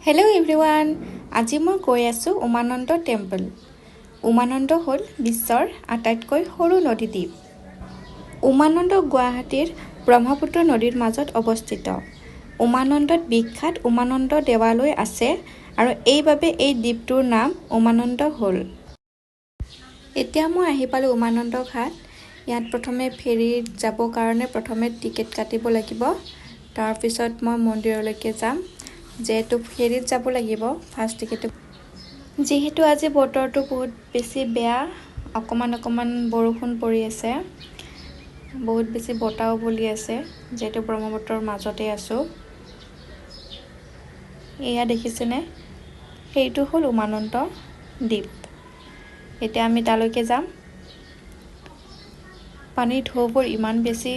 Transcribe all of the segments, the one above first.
Hello' everyone, আজি মই গৈ আছোঁ উমানন্দ টেম্পল। উমানন্দ হ'ল বিশ্বৰ আটাইতকৈ সৰু নদীদ্বীপ। উমানন্দ গুৱাহাটীৰ ব্ৰহ্মপুত্ৰ নদীৰ মাজত অৱস্থিত। উমানন্দত বিখ্যাত উমানন্দ দেৱালয় আছে আৰু এইবাবে এই দ্বীপটোৰ নাম উমানন্দ হ'ল। এতিয়া মই আহি পালোঁ উমানন্দ ঘাট। ইয়াত প্ৰথমে ফেৰীত যাবৰ কাৰণে প্ৰথমে টিকেট কাটিব লাগিব। তাৰপিছত মই মন্দিৰলৈকে যাম। যিহেতু ফেৰীত যাব লাগিব, ফাৰ্ষ্ট টিকেট। যিহেতু আজি বতৰটো বহুত বেছি বেয়া, অকণমান বৰষুণ পৰি আছে, বহুত বেছি বতাহও বলি আছে, যিহেতু ব্ৰহ্মপুত্ৰৰ মাজতে আছোঁ। এয়া দেখিছেনে, সেইটো হ'ল উমানন্দ দ্বীপ। এতিয়া আমি তালৈকে যাম। পানীৰ ঢৌবোৰ ইমান বেছি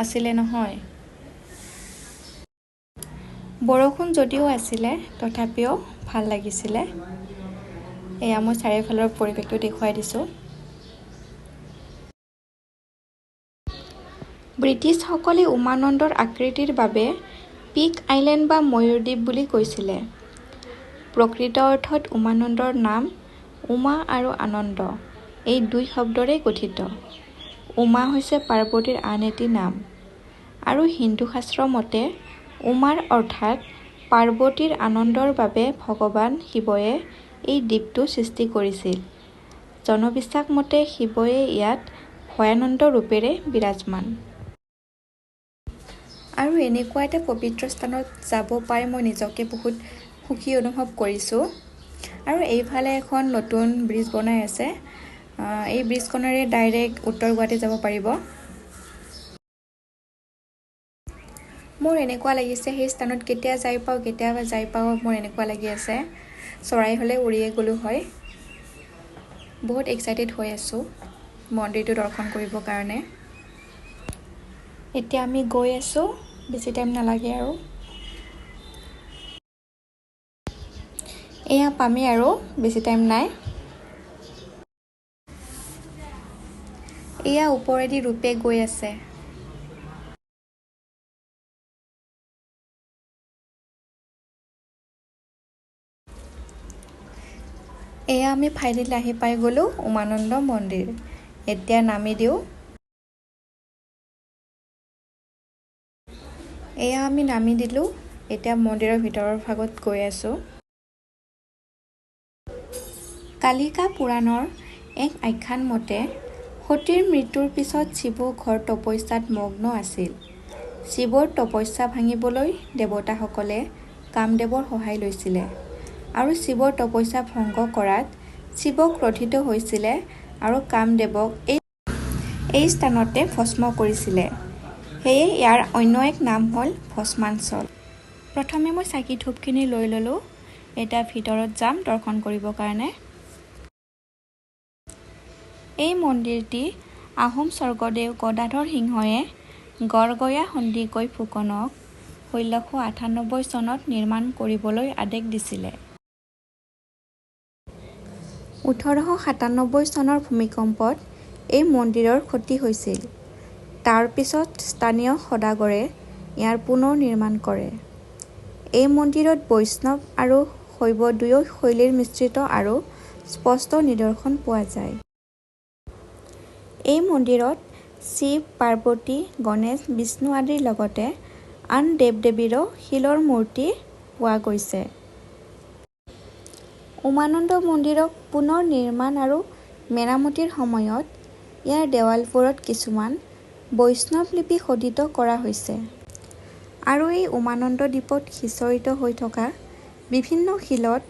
আছিলে নহয়। বৰষুণ যদিও আছিলে তথাপিও ভাল লাগিছিলে। এয়া মই চাৰিওফালৰ পৰিৱেশটো দেখুৱাই দিছোঁ। ব্ৰিটিছসকলে উমানন্দৰ আকৃতিৰ বাবে পিক আইলেণ্ড বা ময়ূৰ দ্বীপ বুলি কৈছিলে। প্ৰকৃত অৰ্থত উমানন্দৰ নাম উমা আৰু আনন্দ এই দুই শব্দৰে গঠিত। উমা হৈছে পাৰ্বতীৰ আন এটি নাম আৰু হিন্দু শাস্ত্ৰ মতে উমাৰ অৰ্থাৎ পাৰ্বতীৰ আনন্দৰ বাবে ভগৱান শিৱয়ে এই দ্বীপটো সৃষ্টি কৰিছিল। জনবিশ্বাস মতে শিৱয়ে ইয়াত ভয়ানন্দ ৰূপেৰে বিৰাজমান। আৰু এনেকুৱা এটা পবিত্ৰ স্থানত যাব পাই মই নিজকে বহুত সুখী অনুভৱ কৰিছোঁ। আৰু এইফালে এখন নতুন ব্ৰিজ বনাই আছে। এই ব্ৰিজখনেৰে ডাইৰেক্ট উত্তৰ গুৱাহাটী যাব পাৰিব। মোৰ এনেকুৱা লাগিছে সেই স্থানত কেতিয়া যাই পাওঁ মোৰ এনেকুৱা লাগি আছে। চৰাই হ'লে উৰিয়ে গ'লোঁ হয়। বহুত এক্সাইটেড হৈ আছোঁ মন্দিৰটো দৰ্শন কৰিবৰ কাৰণে। এতিয়া আমি গৈ আছোঁ, বেছি টাইম নালাগে আৰু। এয়া পামেই আৰু, বেছি টাইম নাই। এয়া ওপৰেদি ৰূপে গৈ আছে। এয়া আমি ফাইনেলি আহি পাই গ'লোঁ উমানন্দ মন্দিৰ। এতিয়া নামি দিওঁ। এয়া আমি নামি দিলোঁ। এতিয়া মন্দিৰৰ ভিতৰৰ ভাগত গৈ আছোঁ। কালিকা পুৰাণৰ এক আখ্যান মতে সতীৰ মৃত্যুৰ পিছত শিৱ ঘৰ তপস্যাত মগ্ন আছিল। শিৱৰ তপস্যা ভাঙিবলৈ দেৱতাসকলে কামদেৱৰ সহায় লৈছিলে আৰু শিৱৰ তপস্যা ভংগ কৰাত শিৱ ক্ৰোধিত হৈছিলে আৰু কামদেৱক এই স্থানতে ভস্ম কৰিছিলে। সেয়ে ইয়াৰ অন্য এক নাম হ'ল ভস্মাঞ্চল। প্ৰথমে মই চাকি ধূপখিনি লৈ ল'লোঁ। এতিয়া ভিতৰত যাম দৰ্শন কৰিবৰ কাৰণে। এই মন্দিৰটি আহোম স্বৰ্গদেউ গদাধৰ সিংহই গড়গয়া সন্দিকৈ ফুকনক 1698 চনত নিৰ্মাণ কৰিবলৈ আদেশ দিছিলে। 1897 চনৰ ভূমিকম্পত এই মন্দিৰৰ ক্ষতি হৈছিল। তাৰ পিছত স্থানীয় সদাগৰে ইয়াৰ পুনৰ নিৰ্মাণ কৰে। এই মন্দিৰত বৈষ্ণৱ আৰু শৈৱ দুয়ো শৈলীৰ মিশ্ৰিত আৰু স্পষ্ট নিদৰ্শন পোৱা যায়। এই মন্দিৰত শিৱ, পাৰ্বতী, গণেশ, বিষ্ণু আদিৰ লগতে আন দেৱ-দেৱীৰো শিলৰ মূৰ্তি পোৱা গৈছে। উমানন্দ মন্দিৰক পুনৰ নিৰ্মাণ আৰু মেৰামতিৰ সময়ত ইয়াৰ দেৱালবোৰত কিছুমান বৈষ্ণৱ লিপি খোদিত কৰা হৈছে। আৰু এই উমানন্দ দ্বীপত সিঁচৰিত হৈ থকা বিভিন্ন শিলত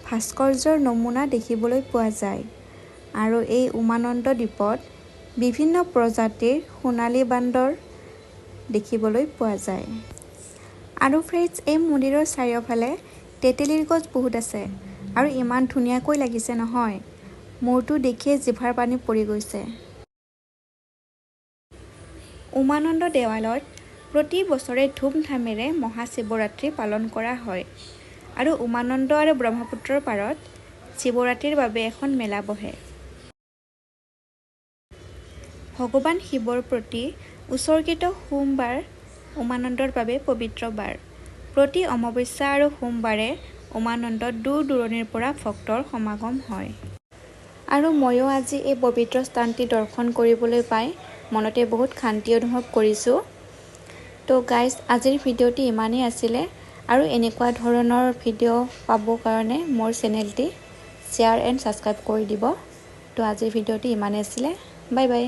ভাস্কৰ্যৰ নমুনা দেখিবলৈ পোৱা যায়। আৰু এই উমানন্দ দ্বীপত বিভিন্ন প্ৰজাতিৰ সোণালী বান্দৰ দেখিবলৈ পোৱা যায়। আৰু ফ্ৰেণ্ডছ, এই মন্দিৰৰ চাৰিওফালে তেঁতেলীৰ গছ বহুত আছে আৰু ইমান ধুনীয়াকৈ লাগিছে নহয়, মোৰতো দেখিয়ে জিভাৰ পানী পৰি গৈছে। উমানন্দ দেৱালয়ত প্ৰতি বছৰে ধুমধামেৰে মহাশিৱৰাত্ৰি পালন কৰা হয়। আৰু উমানন্দ আৰু ব্ৰহ্মপুত্ৰৰ পাৰত শিৱৰাত্ৰিৰ বাবে এখন মেলা বহে। ভগৱান শিৱৰ প্ৰতি উৎসৰ্গিত সোমবাৰ উমানন্দৰ বাবে পবিত্ৰ বাৰ। প্ৰতি অমাৱস্যা আৰু সোমবাৰে উমানন্দত দূৰ দূৰণিৰ পৰা ভক্তৰ সমাগম হয়। আৰু ময়ো আজি এই পবিত্ৰ স্থানটি দৰ্শন কৰিবলৈ পাই মনতে বহুত শান্তি অনুভৱ কৰিছোঁ। তো গাইজ, আজিৰ ভিডিঅ'টি ইমানেই আছিলে। আৰু এনেকুৱা ধৰণৰ ভিডিঅ' পাবৰ কাৰণে মোৰ চেনেলটি শ্বেয়াৰ এণ্ড ছাবস্ক্ৰাইব কৰি দিব। তো আজিৰ ভিডিঅ'টি ইমানেই আছিলে। Bye bye.